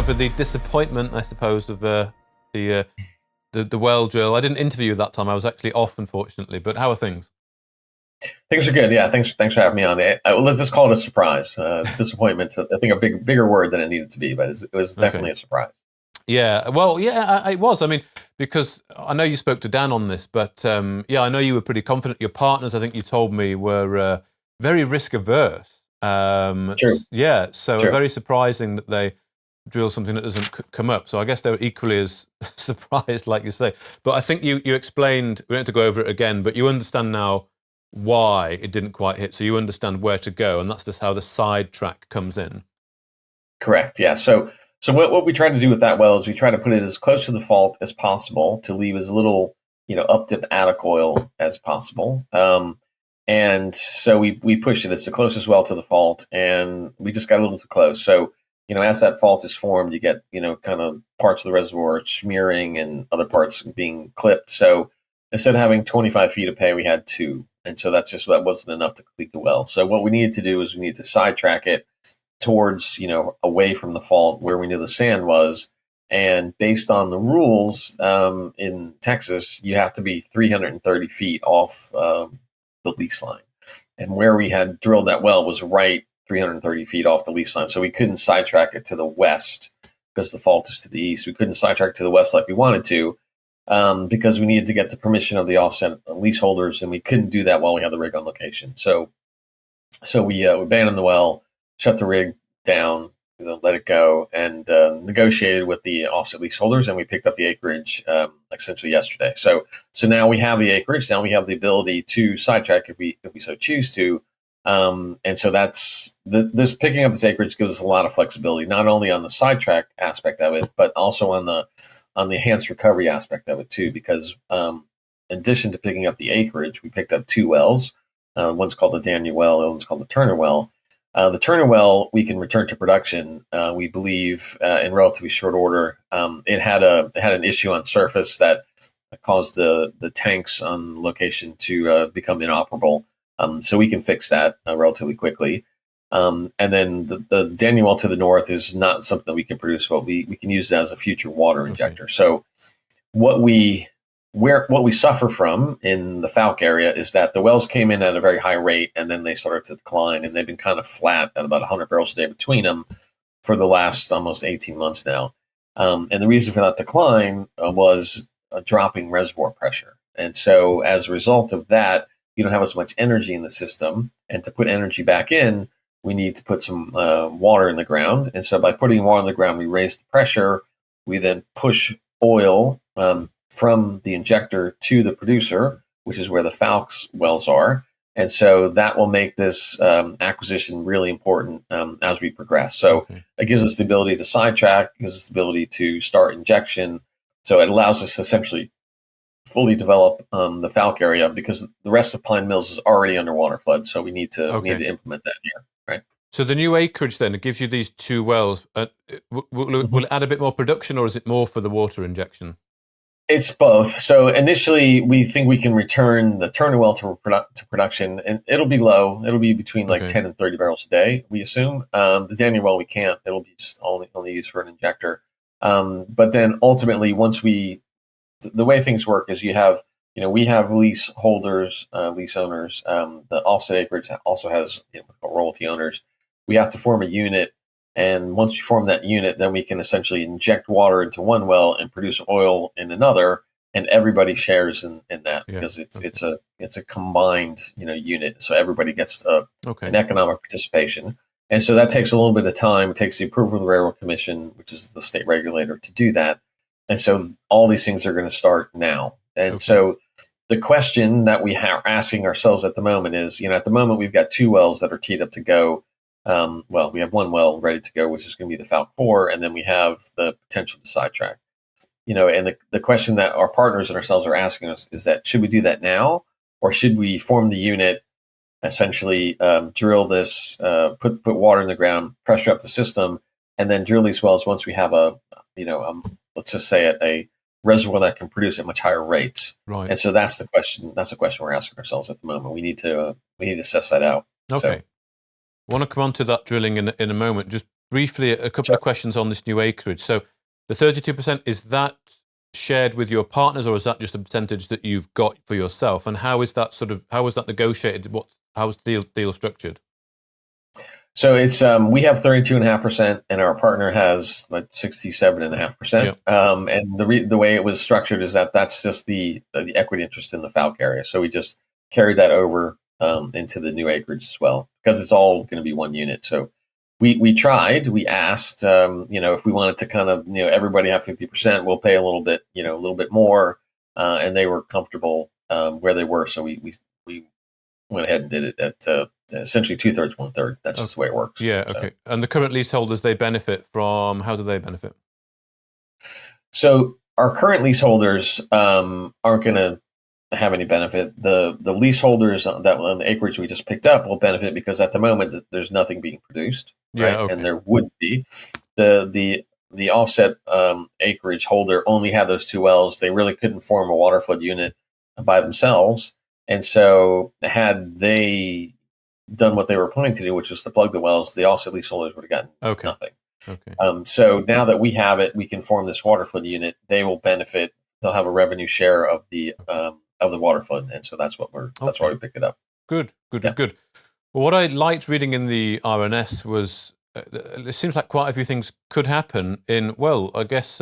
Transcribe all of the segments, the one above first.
over the disappointment, I suppose, of the well drill. I didn't interview you that time. I was actually off, unfortunately. But how are things? Things are good. Yeah, thanks for having me on. Let's just call it a surprise. Disappointment. I think a bigger word than it needed to be, but it was definitely Okay. a surprise. Yeah. Well, yeah, it was. I mean, because I know you spoke to Dan on this, but yeah, I know you were pretty confident. Your partners, I think you told me, were very risk averse. True. Yeah. So True. very surprising that they drill something that doesn't come up. So I guess they were equally as surprised, like you say. But I think you explained. We don't have to go over it again, but you understand now why it didn't quite hit. So you understand where to go, and that's just how the sidetrack comes in. Correct. Yeah. So what we try to do with that well is we try to put it as close to the fault as possible to leave as little up dip attic oil as possible. And so we pushed it as the closest well to the fault, and we just got a little too close. So as that fault is formed, you get kind of parts of the reservoir smearing and other parts being clipped. So instead of having 25 feet of pay, we had 2, and so that wasn't enough to complete the well. So what we needed to do is we needed to sidetrack it towards, away from the fault where we knew the sand was. And based on the rules in Texas, you have to be 330 feet off the lease line. And where we had drilled that well was right 330 feet off the lease line. So we couldn't sidetrack it to the west because the fault is to the east. We couldn't sidetrack to the west like we wanted to because we needed to get the permission of the offset leaseholders, and we couldn't do that while we had the rig on location. So we abandoned the well, shut the rig down, let it go, and negotiated with the offset leaseholders, and we picked up the acreage essentially yesterday. So now we have the acreage. Now we have the ability to sidetrack if we so choose to. And so that's this picking up this acreage gives us a lot of flexibility, not only on the sidetrack aspect of it, but also on the enhanced recovery aspect of it too. Because in addition to picking up the acreage, we picked up 2 wells. One's called the Daniel well, and one's called the Turner well. The Turner well, we can return to production, we believe, in relatively short order. It had an issue on surface that caused the tanks on location to become inoperable. So we can fix that relatively quickly. And then the Daniel well to the north is not something that we can produce, but we can use that as a future water injector. Okay. So what we suffer from in the Fauke area is that the wells came in at a very high rate, and then they started to decline, and they've been kind of flat at about 100 barrels a day between them for the last almost 18 months now. And the reason for that decline was a dropping reservoir pressure. And so as a result of that, you don't have as much energy in the system. And to put energy back in, we need to put some water in the ground. And so by putting water in the ground, we raise the pressure. We then push oil from the injector to the producer, which is where the Fauke's wells are. And so that will make this acquisition really important as we progress. So it gives us the ability to sidetrack, gives us the ability to start injection. So it allows us to essentially fully develop the Fauke area, because the rest of Pine Mills is already under water flood. So we need to implement that here, right? So the new acreage then, it gives you these 2 wells. Will it add a bit more production, or is it more for the water injection? It's both. So initially, we think we can return the Turner well to production, and it'll be low. It'll be between 10 and 30 barrels a day, we assume. The Daniel well, we can't. It'll be just only used for an injector. But then ultimately, the way things work is we have leaseholders, lease owners. The offset acreage also has royalty owners. We have to form a unit. And once we form that unit, then we can essentially inject water into one well and produce oil in another, and everybody shares in that because it's a combined unit, so everybody gets an economic participation. And so that takes a little bit of time. It takes the approval of the Railroad Commission, which is the state regulator, to do that. And so all these things are going to start now. And so the question that we are asking ourselves at the moment is, at the moment we've got 2 wells that are teed up to go. We have 1 well ready to go, which is going to be the Fauke-4, and then we have the potential to sidetrack. And the question that our partners and ourselves are asking us is that, should we do that now, or should we form the unit, essentially drill this, put water in the ground, pressure up the system, and then drill these wells once we have let's just say a reservoir that can produce at much higher rates. Right. And so that's the question. That's the question we're asking ourselves at the moment. We need to assess that out. Okay. I want to come on to that drilling in a moment. Just briefly a couple of questions on this new acreage. So the 32%, is that shared with your partners, or is that just a percentage that you've got for yourself? And how is that negotiated? How is the deal structured? So it's we have 32.5%, and our partner has like 67.5%. And the way it was structured is that's just the equity interest in the Fauke area. So we just carried that over into the new acreage as well, because it's all going to be one unit. So we asked, if we wanted to kind of, everybody have 50%, we'll pay a little bit more, and they were comfortable where they were. So we went ahead and did it at essentially 2/3, 1/3. That's just the way it works. Yeah. Okay. So. And the current leaseholders, they benefit from, how do they benefit? So our current leaseholders aren't going to have any benefit. The leaseholders that on the acreage we just picked up will benefit, because at the moment there's nothing being produced, right? Okay. And there would be. The offset acreage holder only had those 2 wells. They really couldn't form a water flood unit by themselves, and so had they done what they were planning to do, which was to plug the wells, the offset leaseholders would have gotten nothing. Okay. So now that we have it, we can form this water flood unit. They will benefit. They'll have a revenue share of the water flood, and so that's why we picked it up. Good. Well, what I liked reading in the RNS was it seems like quite a few things could happen in, well, I guess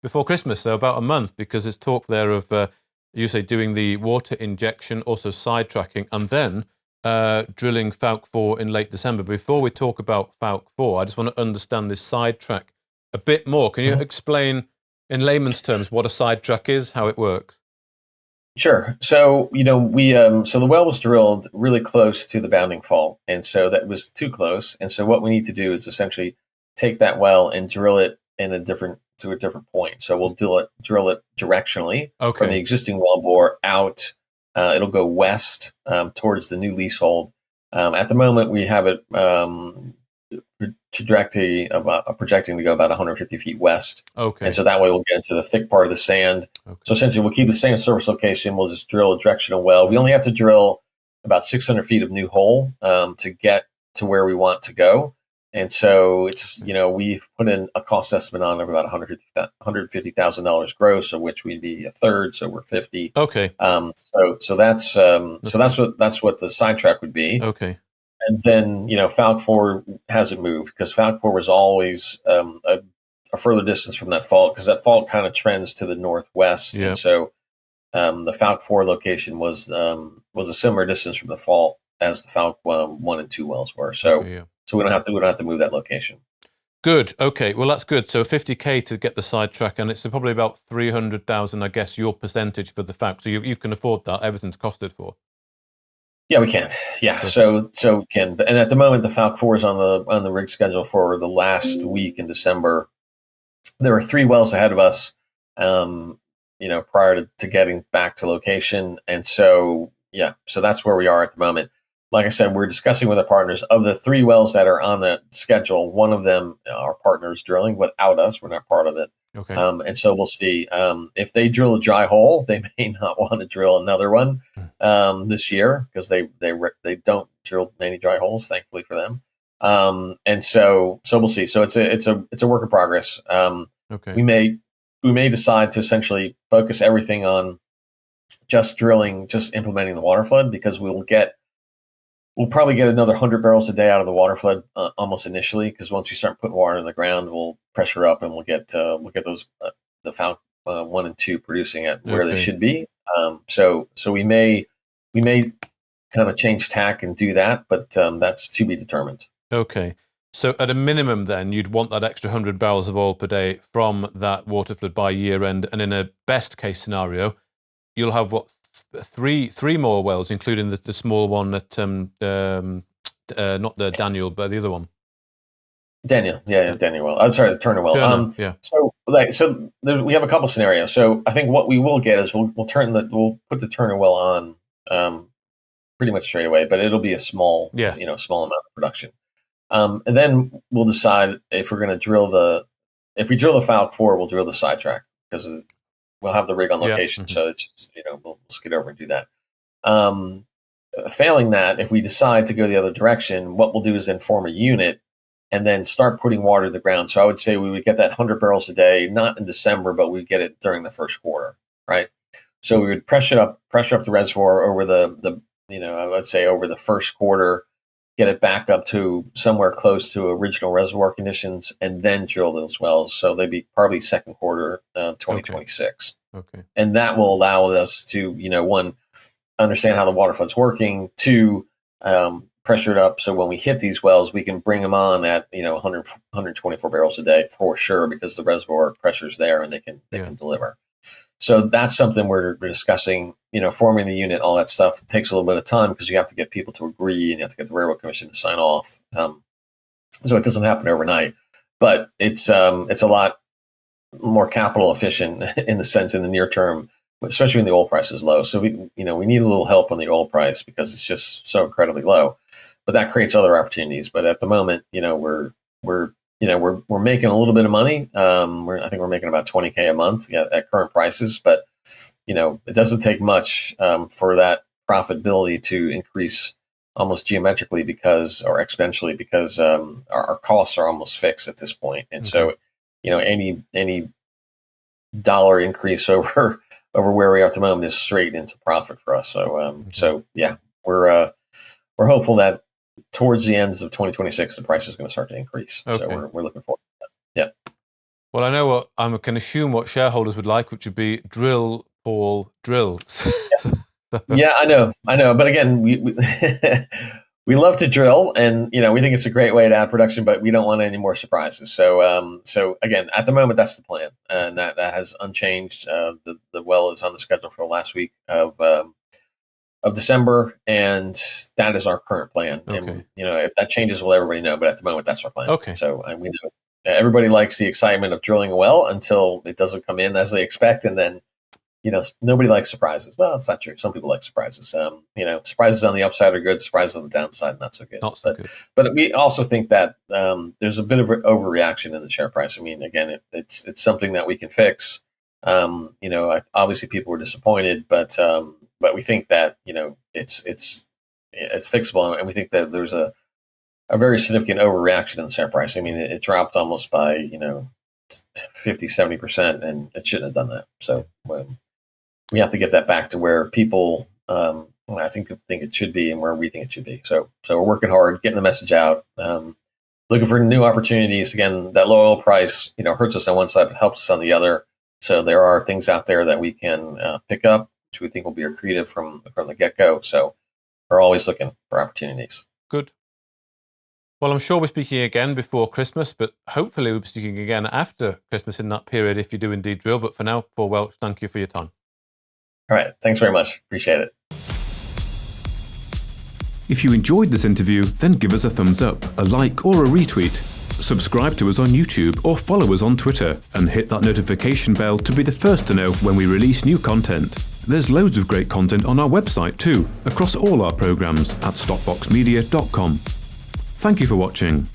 before Christmas, so about a month, because there's talk there of you say doing the water injection, also sidetracking, and then drilling Fauke-4 in late December. Before we talk about Fauke-4, I just want to understand this sidetrack a bit more. Can you explain in layman's terms what a sidetrack is, how it works? Sure. So, so the well was drilled really close to the bounding fault, and so that was too close. And so what we need to do is essentially take that well and drill it to a different point. So we'll drill it directionally from the existing well bore out. It'll go west towards the new leasehold. At the moment, we have it projecting to go about 150 feet west. Okay. And so that way we'll get into the thick part of the sand. Okay. So essentially we'll keep the same surface location. We'll just drill a directional well. We only have to drill about 600 feet of new hole to get to where we want to go. And so it's, we've put in a cost estimate on of about $150,000 gross, of which we'd be a third. So we're 50. Okay. So that's what the sidetrack would be. Okay. And then, Fauke-4 hasn't moved, because Fauke-4 was always a further distance from that fault, because that fault kind of trends to the northwest. Yep. And so the Fauke-4 location was a similar distance from the fault as the Fauke 1 and 2 wells were. So, so we don't have to move that location. Good. Okay. Well, that's good. So $50K to get the sidetrack, and it's probably about $300,000, I guess, your percentage for the Fauke. So you can afford that. Everything's costed for. Yeah, we can. Yeah, so we can. And at the moment, the Fauke-4 is on the rig schedule for the last week in December. There are 3 wells ahead of us, prior to getting back to location. And so, so that's where we are at the moment. Like I said, we're discussing with our partners. Of the 3 wells that are on the schedule, one of them, our partner is drilling without us. We're not part of it. Okay. And so we'll see. If they drill a dry hole, they may not want to drill another one this year, because they don't drill many dry holes, thankfully for them. And so we'll see. So it's a work in progress. Okay. We may decide to essentially focus everything on just drilling, just implementing the water flood, because we'll probably get another 100 barrels a day out of the water flood almost initially, because once we start putting water in the ground, we'll pressure up and we'll get those the Fauke 1 and 2 producing at where they should be. So we may kind of change tack and do that, but that's to be determined. Okay. So at a minimum, then you'd want that extra 100 barrels of oil per day from that water flood by year end, and in a best case scenario, you'll have what? Three more wells, including the small one at not the Daniel, but the other one. Daniel, Daniel well. I'm sorry, the Turner well. So we have a couple scenarios. So I think what we will get is we'll put the Turner well on pretty much straight away, but it'll be a small small amount of production. And then we'll decide if we're going to if we drill the Fauke-4, we'll drill the sidetrack, because we'll have the rig on location. So it's just, we'll skid over and do that. Failing that, if we decide to go the other direction, what we'll do is then form a unit, and then start putting water in the ground. So I would say we would get that 100 barrels a day, not in December, but we'd get it during the first quarter, right? So we would pressure up the reservoir over the let's say over the first quarter, get it back up to somewhere close to original reservoir conditions, and then drill those wells. So they'd be probably second quarter 2026. Okay. And that will allow us to, one, understand how the water flood's working, two, pressure it up so when we hit these wells, we can bring them on at 100, 124 barrels a day for sure, because the reservoir pressure's there and they can deliver. So that's something we're discussing, forming the unit, all that stuff. It takes a little bit of time because you have to get people to agree and you have to get the Railroad Commission to sign off. So it doesn't happen overnight, but it's a lot more capital efficient in the near term, especially when the oil price is low. So we need a little help on the oil price because it's just so incredibly low, but that creates other opportunities. But at the moment, we're making a little bit of money. I think we're making about $20K a month at current prices, but it doesn't take much for that profitability to increase almost geometrically or exponentially because our costs are almost fixed at this point. And so, any dollar increase over where we are at the moment is straight into profit for us. So, we're hopeful that towards the ends of 2026, the price is going to start to increase. Okay. So we're looking forward to that. Yeah. Well, I know I can assume what shareholders would like, which would be drill, Paul, drill. Yeah, I know. But again, we love to drill, and we think it's a great way to add production, but we don't want any more surprises. So again, at the moment, that's the plan, and that has unchanged. The well is on the schedule for the last week of December, and that is our current plan. Okay. And if that changes, we'll let everybody know. But at the moment, that's our plan. Okay. So we know everybody likes the excitement of drilling a well until it doesn't come in as they expect, and then nobody likes surprises. Well, it's not true. Some people like surprises. Surprises on the upside are good. Surprises on the downside, not so good. Good. But we also think that there's a bit of an overreaction in the share price. I mean, again, it's something that we can fix. Obviously people were disappointed, but we think that it's fixable, and we think that there's a very significant overreaction in the share price. I mean, it dropped almost by 50-70%, and it shouldn't have done that. So we have to get that back to where people, I think people think it should be, and where we think it should be. So we're working hard, getting the message out, looking for new opportunities. Again, that low oil price, hurts us on one side, but helps us on the other. So there are things out there that we can pick up, which we think will be accretive from the get-go. So we're always looking for opportunities. Good. Well, I'm sure we're speaking again before Christmas, but hopefully we'll be speaking again after Christmas in that period if you do indeed drill. But for now, Paul Welch, thank you for your time. All right. Thanks very much. Appreciate it. If you enjoyed this interview, then give us a thumbs up, a like or a retweet. Subscribe to us on YouTube or follow us on Twitter and hit that notification bell to be the first to know when we release new content. There's loads of great content on our website too, across all our programs at stockboxmedia.com. Thank you for watching.